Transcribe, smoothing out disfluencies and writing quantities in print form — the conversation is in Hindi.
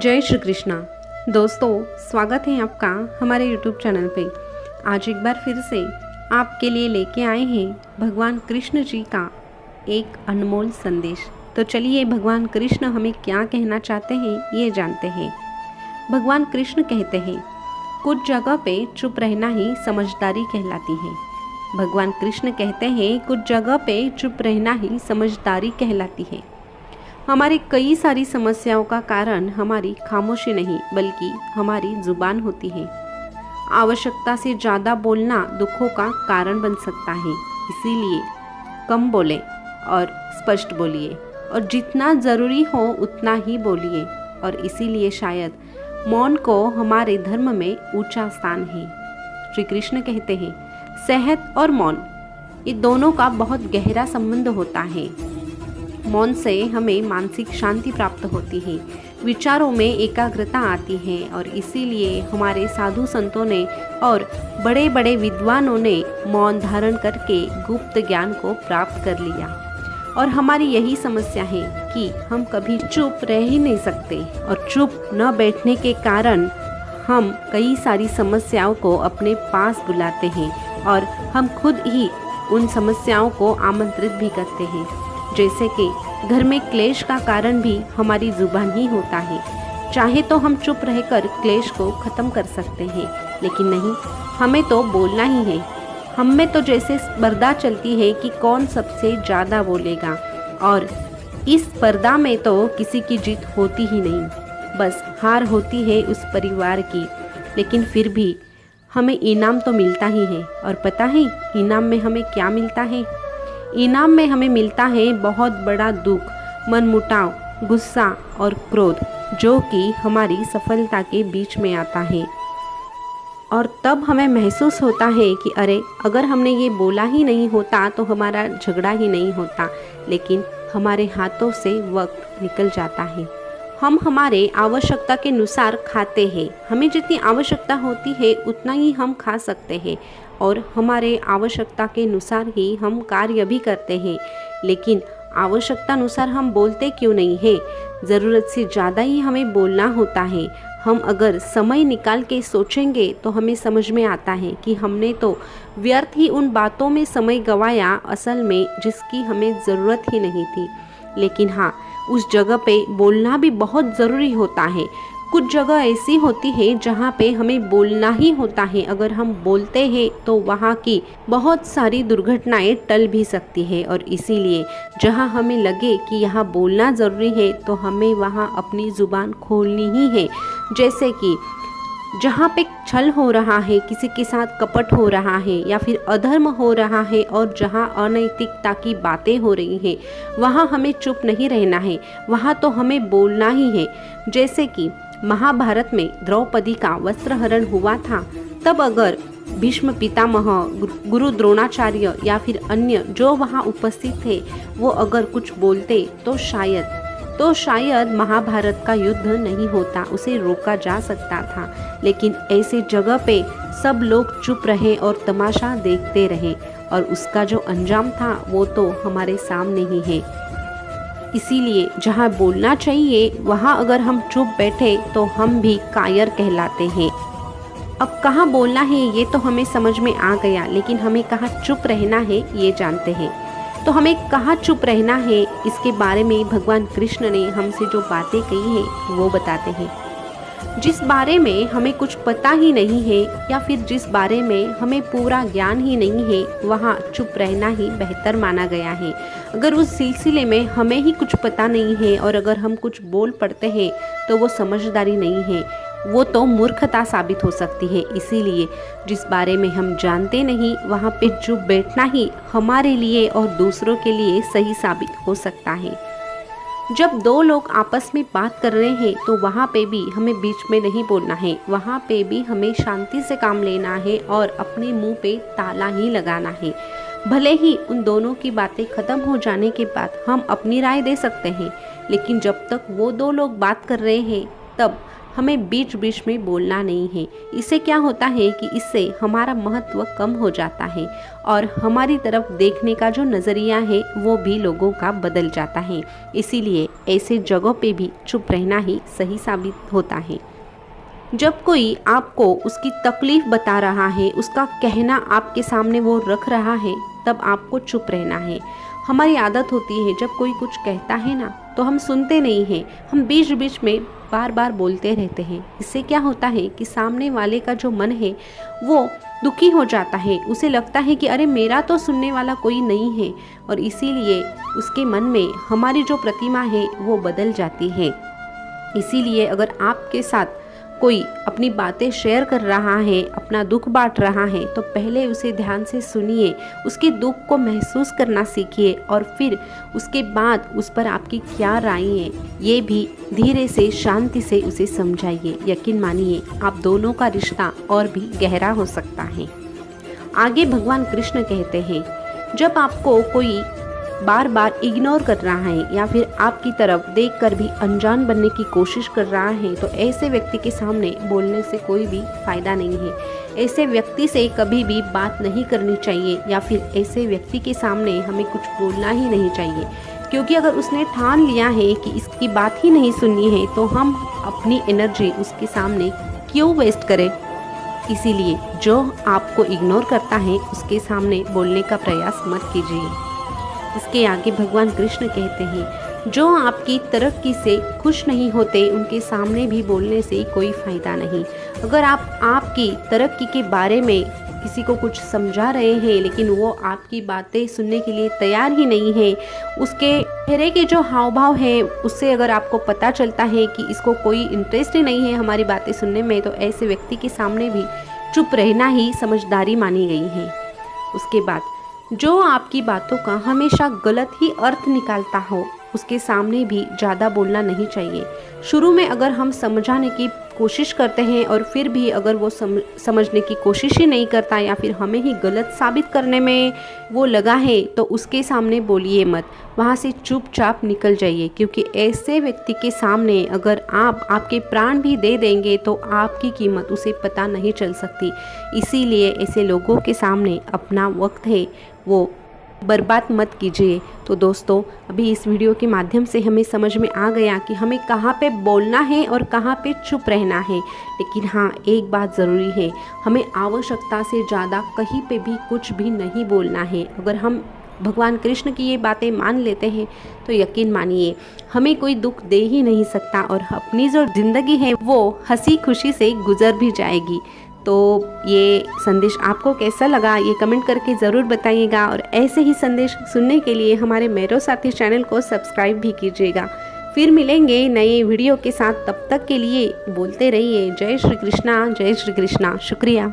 जय श्री कृष्णा। दोस्तों, स्वागत है आपका हमारे YouTube चैनल पे। आज एक बार फिर से आपके लिए लेके आए हैं भगवान कृष्ण जी का एक अनमोल संदेश। तो चलिए भगवान कृष्ण हमें क्या कहना चाहते हैं ये जानते हैं। भगवान कृष्ण कहते हैं, कुछ जगह पे चुप रहना ही समझदारी कहलाती है। भगवान कृष्ण कहते हैं, कुछ जगह पे चुप रहना ही समझदारी कहलाती है। हमारी कई सारी समस्याओं का कारण हमारी खामोशी नहीं बल्कि हमारी जुबान होती है। आवश्यकता से ज़्यादा बोलना दुखों का कारण बन सकता है। इसीलिए कम बोलें और स्पष्ट बोलिए, और जितना ज़रूरी हो उतना ही बोलिए। और इसीलिए शायद मौन को हमारे धर्म में ऊंचा स्थान है। श्री कृष्ण कहते हैं, सेहत और मौन ये दोनों का बहुत गहरा संबंध होता है। मौन से हमें मानसिक शांति प्राप्त होती है, विचारों में एकाग्रता आती है, और इसीलिए हमारे साधु संतों ने और बड़े बड़े विद्वानों ने मौन धारण करके गुप्त ज्ञान को प्राप्त कर लिया। और हमारी यही समस्या है कि हम कभी चुप रह ही नहीं सकते, और चुप न बैठने के कारण हम कई सारी समस्याओं को अपने पास बुलाते हैं, और हम खुद ही उन समस्याओं को आमंत्रित भी करते हैं। जैसे कि घर में क्लेश का कारण भी हमारी जुबान ही होता है। चाहे तो हम चुप रहकर क्लेश को ख़त्म कर सकते हैं, लेकिन नहीं, हमें तो बोलना ही है। हम में तो जैसे स्पर्धा चलती है कि कौन सबसे ज़्यादा बोलेगा, और इस स्पर्धा में तो किसी की जीत होती ही नहीं, बस हार होती है उस परिवार की। लेकिन फिर भी हमें इनाम तो मिलता ही है। और पता है इनाम में हमें क्या मिलता है? इनाम में हमें मिलता है बहुत बड़ा दुख, मनमुटाव, गुस्सा और क्रोध, जो कि हमारी सफलता के बीच में आता है। और तब हमें महसूस होता है कि अरे, अगर हमने ये बोला ही नहीं होता तो हमारा झगड़ा ही नहीं होता। लेकिन हमारे हाथों से वक्त निकल जाता है। हम हमारे आवश्यकता के अनुसार खाते हैं। हमें जितनी आवश्यकता होती है उतना ही हम खा सकते हैं, और हमारे आवश्यकता के अनुसार ही हम कार्य भी करते हैं। लेकिन आवश्यकता अनुसार हम बोलते क्यों नहीं है? ज़रूरत से ज़्यादा ही हमें बोलना होता है। हम अगर समय निकाल के सोचेंगे तो हमें समझ में आता है कि हमने तो व्यर्थ ही उन बातों में समय गंवाया असल में, जिसकी हमें ज़रूरत ही नहीं थी। लेकिन हाँ, उस जगह पे बोलना भी बहुत ज़रूरी होता है। कुछ जगह ऐसी होती है जहाँ पे हमें बोलना ही होता है। अगर हम बोलते हैं तो वहाँ की बहुत सारी दुर्घटनाएं टल भी सकती है। और इसीलिए जहाँ हमें लगे कि यहाँ बोलना ज़रूरी है तो हमें वहाँ अपनी ज़ुबान खोलनी ही है। जैसे कि जहाँ पे छल हो रहा है, किसी के साथ कपट हो रहा है, या फिर अधर्म हो रहा है, और जहाँ अनैतिकता की बातें हो रही हैं, वहाँ हमें चुप नहीं रहना है, वहाँ तो हमें बोलना ही है। जैसे कि महाभारत में द्रौपदी का वस्त्रहरण हुआ था, तब अगर भीष्म पितामह, गुरु द्रोणाचार्य या फिर अन्य जो वहाँ उपस्थित थे वो अगर कुछ बोलते तो शायद महाभारत का युद्ध नहीं होता, उसे रोका जा सकता था। लेकिन ऐसे जगह पे सब लोग चुप रहे और तमाशा देखते रहे, और उसका जो अंजाम था वो तो हमारे सामने ही है। इसीलिए जहाँ बोलना चाहिए वहाँ अगर हम चुप बैठे तो हम भी कायर कहलाते हैं। अब कहाँ बोलना है ये तो हमें समझ में आ गया, लेकिन हमें कहाँ चुप रहना है ये जानते हैं। तो हमें कहाँ चुप रहना है इसके बारे में भगवान कृष्ण ने हमसे जो बातें कही हैं वो बताते हैं। जिस बारे में हमें कुछ पता ही नहीं है, या फिर जिस बारे में हमें पूरा ज्ञान ही नहीं है, वहाँ चुप रहना ही बेहतर माना गया है। अगर उस सिलसिले में हमें ही कुछ पता नहीं है और अगर हम कुछ बोल पड़ते हैं तो वो समझदारी नहीं है, वो तो मूर्खता साबित हो सकती है। इसीलिए जिस बारे में हम जानते नहीं वहाँ पे चुप बैठना ही हमारे लिए और दूसरों के लिए सही साबित हो सकता है। जब दो लोग आपस में बात कर रहे हैं तो वहाँ पे भी हमें बीच में नहीं बोलना है, वहाँ पे भी हमें शांति से काम लेना है और अपने मुंह पे ताला ही लगाना है। भले ही उन दोनों की बातें ख़त्म हो जाने के बाद हम अपनी राय दे सकते हैं, लेकिन जब तक वो दो लोग बात कर रहे हैं तब हमें बीच बीच में बोलना नहीं है। इससे क्या होता है कि इससे हमारा महत्व कम हो जाता है और हमारी तरफ देखने का जो नज़रिया है वो भी लोगों का बदल जाता है। इसीलिए ऐसे जगहों पे भी चुप रहना ही सही साबित होता है। जब कोई आपको उसकी तकलीफ़ बता रहा है, उसका कहना आपके सामने वो रख रहा है, तब आपको चुप रहना है। हमारी आदत होती है जब कोई कुछ कहता है ना तो हम सुनते नहीं हैं, हम बीच बीच में बार बार बोलते रहते हैं। इससे क्या होता है कि सामने वाले का जो मन है वो दुखी हो जाता है, उसे लगता है कि अरे मेरा तो सुनने वाला कोई नहीं है, और इसीलिए उसके मन में हमारी जो प्रतिमा है वो बदल जाती है। इसीलिए अगर आपके साथ कोई अपनी बातें शेयर कर रहा है, अपना दुख बांट रहा है, तो पहले उसे ध्यान से सुनिए, उसके दुख को महसूस करना सीखिए और फिर उसके बाद उस पर आपकी क्या राय है ये भी धीरे से शांति से उसे समझाइए। यकीन मानिए आप दोनों का रिश्ता और भी गहरा हो सकता है। आगे भगवान कृष्ण कहते हैं, जब आपको कोई बार बार इग्नोर कर रहा है या फिर आपकी तरफ देखकर भी अनजान बनने की कोशिश कर रहा है, तो ऐसे व्यक्ति के सामने बोलने से कोई भी फायदा नहीं है। ऐसे व्यक्ति से कभी भी बात नहीं करनी चाहिए या फिर ऐसे व्यक्ति के सामने हमें कुछ बोलना ही नहीं चाहिए, क्योंकि अगर उसने ठान लिया है कि इसकी बात ही नहीं सुननी है तो हम अपनी एनर्जी उसके सामने क्यों वेस्ट करें। इसीलिए जो आपको इग्नोर करता है उसके सामने बोलने का प्रयास मत कीजिए। इसके आगे भगवान कृष्ण कहते हैं, जो आपकी तरक्की से खुश नहीं होते उनके सामने भी बोलने से कोई फ़ायदा नहीं। अगर आप आपकी तरक्की के बारे में किसी को कुछ समझा रहे हैं लेकिन वो आपकी बातें सुनने के लिए तैयार ही नहीं है, उसके चेहरे के जो हाव भाव है उससे अगर आपको पता चलता है कि इसको कोई इंटरेस्ट ही नहीं है हमारी बातें सुनने में, तो ऐसे व्यक्ति के सामने भी चुप रहना ही समझदारी मानी गई है। उसके बाद जो आपकी बातों का हमेशा गलत ही अर्थ निकालता हो उसके सामने भी ज़्यादा बोलना नहीं चाहिए। शुरू में अगर हम समझाने की कोशिश करते हैं और फिर भी अगर वो समझने की कोशिश ही नहीं करता या फिर हमें ही गलत साबित करने में वो लगा है, तो उसके सामने बोलिए मत, वहाँ से चुपचाप निकल जाइए, क्योंकि ऐसे व्यक्ति के सामने अगर आप आपके प्राण भी दे देंगे तो आपकी कीमत उसे पता नहीं चल सकती। इसीलिए ऐसे लोगों के सामने अपना वक्त है वो बर्बाद मत कीजिए। तो दोस्तों, अभी इस वीडियो के माध्यम से हमें समझ में आ गया कि हमें कहाँ पे बोलना है और कहाँ पे चुप रहना है। लेकिन हाँ, एक बात ज़रूरी है, हमें आवश्यकता से ज़्यादा कहीं पे भी कुछ भी नहीं बोलना है। अगर हम भगवान कृष्ण की ये बातें मान लेते हैं तो यकीन मानिए हमें कोई दुख दे ही नहीं सकता और अपनी जो ज़िंदगी है वो हंसी खुशी से गुजर भी जाएगी। तो ये संदेश आपको कैसा लगा ये कमेंट करके ज़रूर बताइएगा, और ऐसे ही संदेश सुनने के लिए हमारे मेरो साथी चैनल को सब्सक्राइब भी कीजिएगा। फिर मिलेंगे नए वीडियो के साथ, तब तक के लिए बोलते रहिए जय श्री कृष्णा, जय श्री कृष्णा। शुक्रिया।